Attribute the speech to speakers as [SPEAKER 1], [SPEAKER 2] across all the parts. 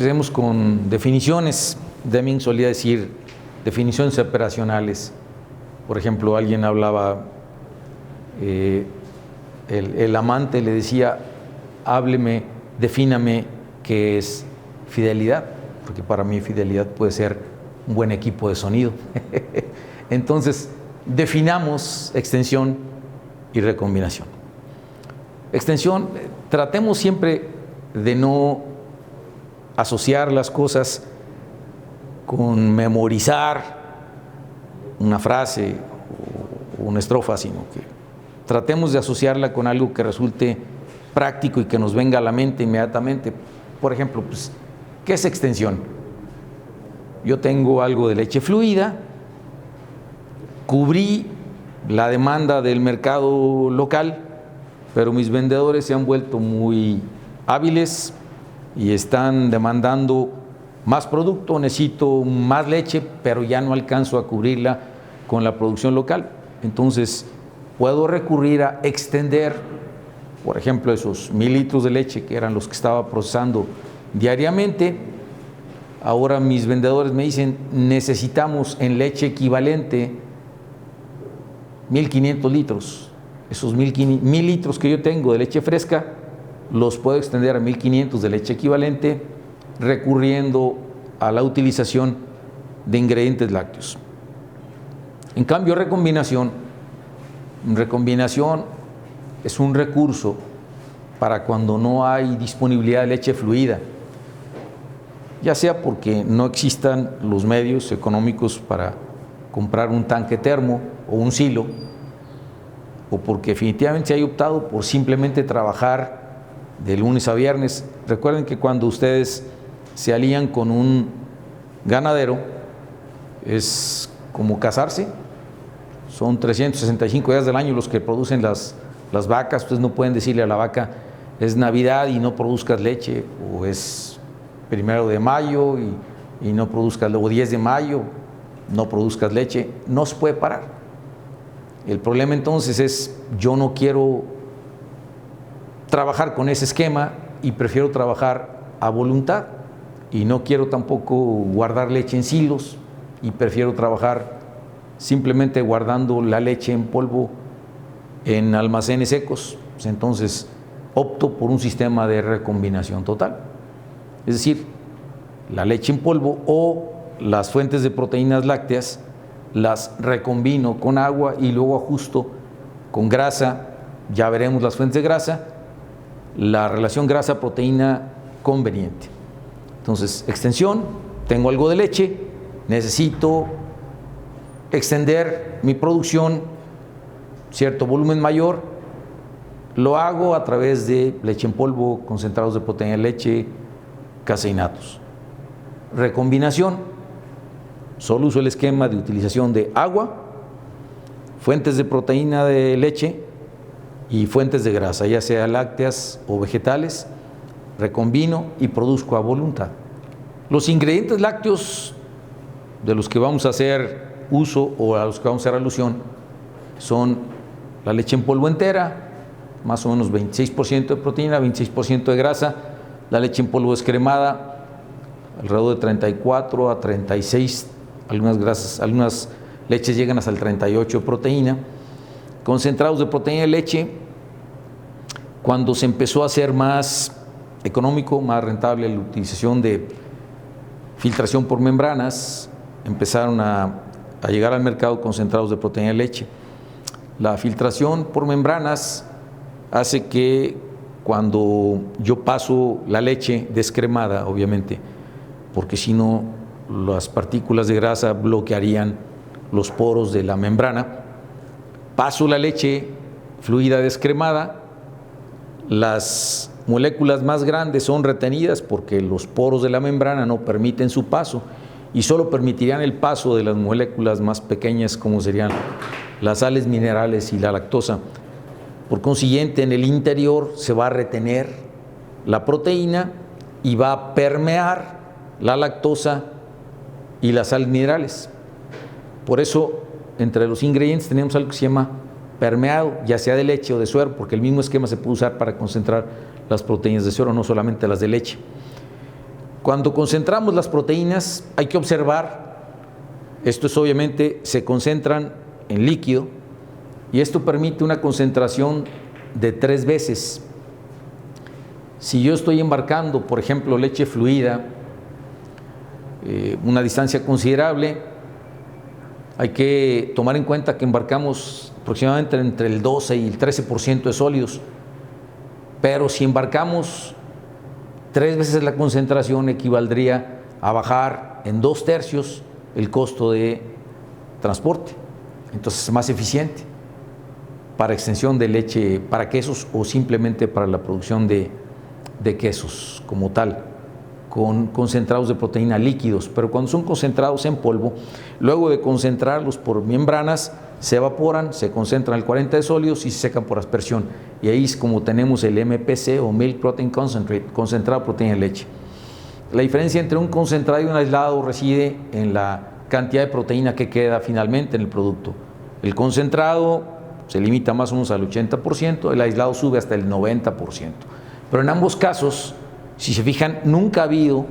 [SPEAKER 1] Empecemos con definiciones. Deming solía decir definiciones operacionales. Por ejemplo, alguien hablaba, el amante le decía, hábleme, defíname qué es fidelidad, porque para mí fidelidad puede ser un buen equipo de sonido. Entonces, definamos extensión y recombinación. Extensión, tratemos siempre de no asociar las cosas con memorizar una frase o una estrofa, sino que tratemos de asociarla con algo que resulte práctico y que nos venga a la mente inmediatamente. Por ejemplo, pues, ¿qué es extensión? Yo tengo algo de leche fluida, cubrí la demanda del mercado local, pero mis vendedores se han vuelto muy hábiles y están demandando más producto, necesito más leche, pero ya no alcanzo a cubrirla con la producción local. Entonces, puedo recurrir a extender, por ejemplo, esos 1000 litros de leche que eran los que estaba procesando diariamente. Ahora mis vendedores me dicen, necesitamos en leche equivalente 1500 litros. Esos 1000 litros que yo tengo de leche fresca, los puedo extender a 1500 de leche equivalente, recurriendo a la utilización de ingredientes lácteos. En cambio, recombinación es un recurso para cuando no hay disponibilidad de leche fluida, ya sea porque no existan los medios económicos para comprar un tanque termo o un silo, o porque definitivamente se haya optado por simplemente trabajar de lunes a viernes. Recuerden que cuando ustedes se alían con un ganadero, es como casarse, son 365 días del año los que producen las vacas. Ustedes no pueden decirle a la vaca, es Navidad y no produzcas leche, o es 1 de mayo y no produzcas, luego 10 de mayo, no produzcas leche. No se puede parar. El problema entonces es, yo no quiero trabajar con ese esquema y prefiero trabajar a voluntad, y no quiero tampoco guardar leche en silos y prefiero trabajar simplemente guardando la leche en polvo en almacenes secos. Pues entonces opto por un sistema de recombinación total, es decir, la leche en polvo o las fuentes de proteínas lácteas las recombino con agua y luego ajusto con grasa. Ya veremos las fuentes de grasa, la relación grasa-proteína conveniente. Entonces, extensión, tengo algo de leche, necesito extender mi producción, cierto volumen mayor, lo hago a través de leche en polvo, concentrados de proteína de leche, caseinatos. Recombinación, solo uso el esquema de utilización de agua, fuentes de proteína de leche y fuentes de grasa, ya sea lácteas o vegetales. Recombino y produzco a voluntad. Los ingredientes lácteos de los que vamos a hacer uso o a los que vamos a hacer alusión son la leche en polvo entera, más o menos 26% de proteína, 26% de grasa. La leche en polvo descremada, alrededor de 34 a 36, algunas leches llegan hasta el 38 de proteína. Concentrados de proteína de leche, cuando se empezó a hacer más económico, más rentable la utilización de filtración por membranas, empezaron a llegar al mercado concentrados de proteína de leche. La filtración por membranas hace que cuando yo paso la leche descremada, obviamente, porque si no las partículas de grasa bloquearían los poros de la membrana, paso la leche fluida descremada, las moléculas más grandes son retenidas porque los poros de la membrana no permiten su paso y solo permitirían el paso de las moléculas más pequeñas, como serían las sales minerales y la lactosa. Por consiguiente, en el interior se va a retener la proteína y va a permear la lactosa y las sales minerales. Por eso, entre los ingredientes tenemos algo que se llama permeado, ya sea de leche o de suero, porque el mismo esquema se puede usar para concentrar las proteínas de suero, no solamente las de leche. Cuando concentramos las proteínas hay que observar, esto es obviamente, se concentran en líquido y esto permite una concentración de 3 veces. Si yo estoy embarcando, por ejemplo, leche fluida, una distancia considerable, hay que tomar en cuenta que embarcamos aproximadamente entre el 12 y el 13% de sólidos, pero si embarcamos 3 veces la concentración equivaldría a bajar en 2/3 el costo de transporte. Entonces es más eficiente para extensión de leche, para quesos o simplemente para la producción de quesos como tal, con concentrados de proteína líquidos. Pero cuando son concentrados en polvo, luego de concentrarlos por membranas, se evaporan, se concentran al 40 de sólidos y se secan por aspersión. Y ahí es como tenemos el MPC o Milk Protein Concentrate, concentrado de proteína de leche. La diferencia entre un concentrado y un aislado reside en la cantidad de proteína que queda finalmente en el producto. El concentrado se limita más o menos al 80%, el aislado sube hasta el 90%. Pero en ambos casos, si se fijan, nunca ha habido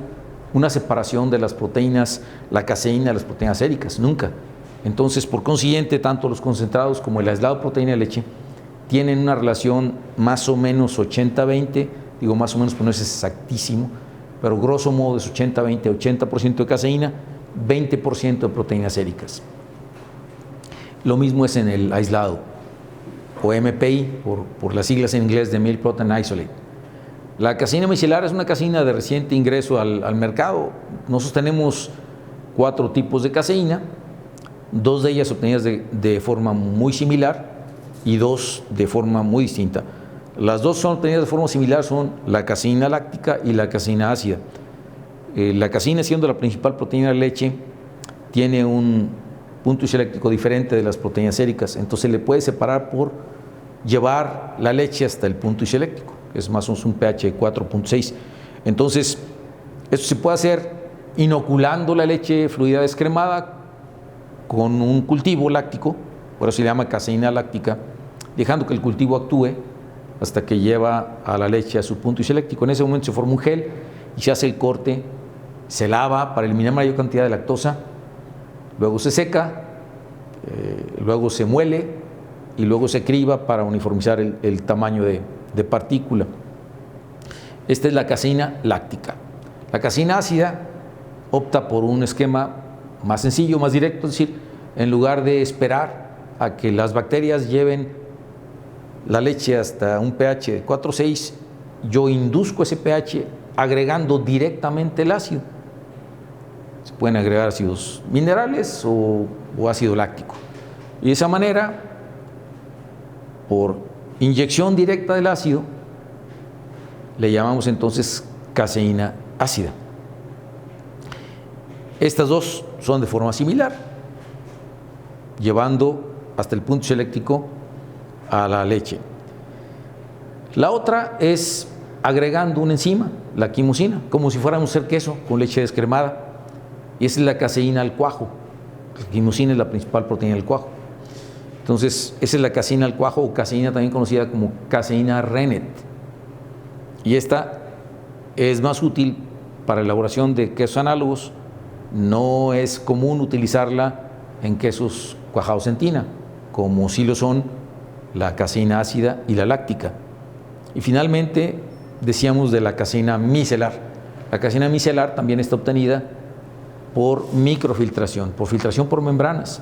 [SPEAKER 1] una separación de las proteínas, la caseína de las proteínas séricas, nunca. Entonces, por consiguiente, tanto los concentrados como el aislado de proteína de leche tienen una relación más o menos 80-20, digo más o menos, pues no es exactísimo, pero grosso modo es 80-20, 80% de caseína, 20% de proteínas séricas. Lo mismo es en el aislado, o MPI, por las siglas en inglés de Milk Protein Isolate. La caseína micelar es una caseína de reciente ingreso al mercado. Nosotros tenemos 4 tipos de caseína, 2 de ellas obtenidas de forma muy similar y 2 de forma muy distinta. Las 2 son obtenidas de forma similar, son la caseína láctica y la caseína ácida. La caseína, siendo la principal proteína de leche, tiene un punto isoeléctrico diferente de las proteínas séricas, entonces le puede separar por llevar la leche hasta el punto isoeléctrico, que es más o menos un pH de 4.6. Entonces, esto se puede hacer inoculando la leche fluida descremada con un cultivo láctico, por eso se llama caseína láctica, dejando que el cultivo actúe hasta que lleva a la leche a su punto isoeléctrico. En ese momento se forma un gel y se hace el corte, se lava para eliminar mayor cantidad de lactosa, luego se seca, luego se muele y luego se criba para uniformizar el tamaño de partícula. Esta es la caseína láctica. La caseína ácida opta por un esquema más sencillo, más directo, es decir, en lugar de esperar a que las bacterias lleven la leche hasta un pH de 4.6, yo induzco ese pH agregando directamente el ácido. Se pueden agregar ácidos minerales o ácido láctico. Y de esa manera, por inyección directa del ácido, le llamamos entonces caseína ácida. Estas 2 son de forma similar, llevando hasta el punto isoeléctrico a la leche. La otra es agregando una enzima, la quimosina, como si fuéramos a hacer queso con leche descremada, y esa es la caseína al cuajo. La quimosina es la principal proteína del cuajo. Entonces, esa es la caseína al cuajo, o caseína también conocida como caseína rennet. Y esta es más útil para la elaboración de quesos análogos. No es común utilizarla en quesos cuajados en tina, como sí lo son la caseína ácida y la láctica. Y finalmente, decíamos de la caseína micelar. La caseína micelar también está obtenida por microfiltración, por filtración por membranas.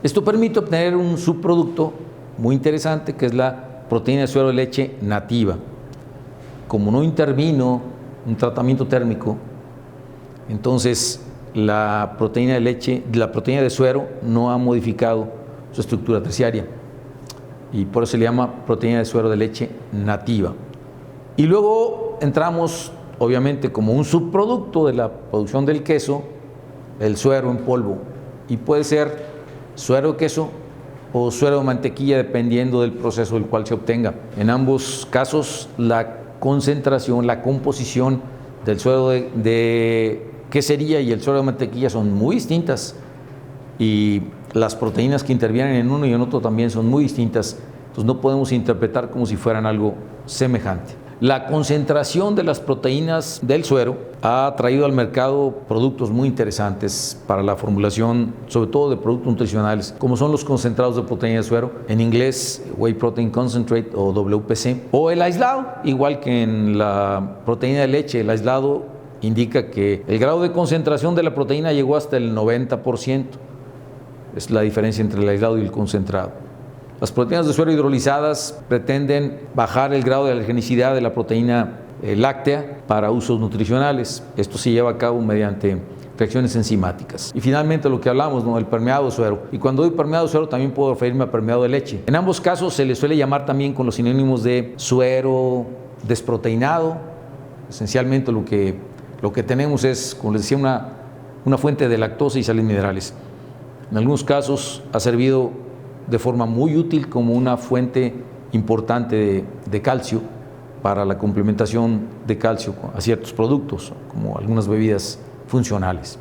[SPEAKER 1] Esto permite obtener un subproducto muy interesante, que es la proteína de suero de leche nativa. Como no intervino un tratamiento térmico, entonces la proteína de leche, la proteína de suero no ha modificado su estructura terciaria y por eso se le llama proteína de suero de leche nativa. Y luego entramos, obviamente, como un subproducto de la producción del queso, el suero en polvo, y puede ser suero de queso o suero de mantequilla, dependiendo del proceso del cual se obtenga. En ambos casos, la concentración, la composición del suero de quesería y el suero de mantequilla son muy distintas, y las proteínas que intervienen en uno y en otro también son muy distintas. Entonces no podemos interpretar como si fueran algo semejante. La concentración de las proteínas del suero ha traído al mercado productos muy interesantes para la formulación, sobre todo de productos nutricionales, como son los concentrados de proteína de suero, en inglés Whey Protein Concentrate o WPC, o el aislado, igual que en la proteína de leche. El aislado indica que el grado de concentración de la proteína llegó hasta el 90%. Es la diferencia entre el aislado y el concentrado. Las proteínas de suero hidrolizadas pretenden bajar el grado de alergenicidad de la proteína láctea para usos nutricionales. Esto se lleva a cabo mediante reacciones enzimáticas. Y finalmente lo que hablamos, ¿no? El permeado de suero. Y cuando doy permeado de suero también puedo referirme a permeado de leche. En ambos casos se le suele llamar también con los sinónimos de suero desproteinado. Esencialmente lo que tenemos es, como les decía, una fuente de lactosa y sales minerales. En algunos casos ha servido de forma muy útil como una fuente importante de calcio para la complementación de calcio a ciertos productos, como algunas bebidas funcionales.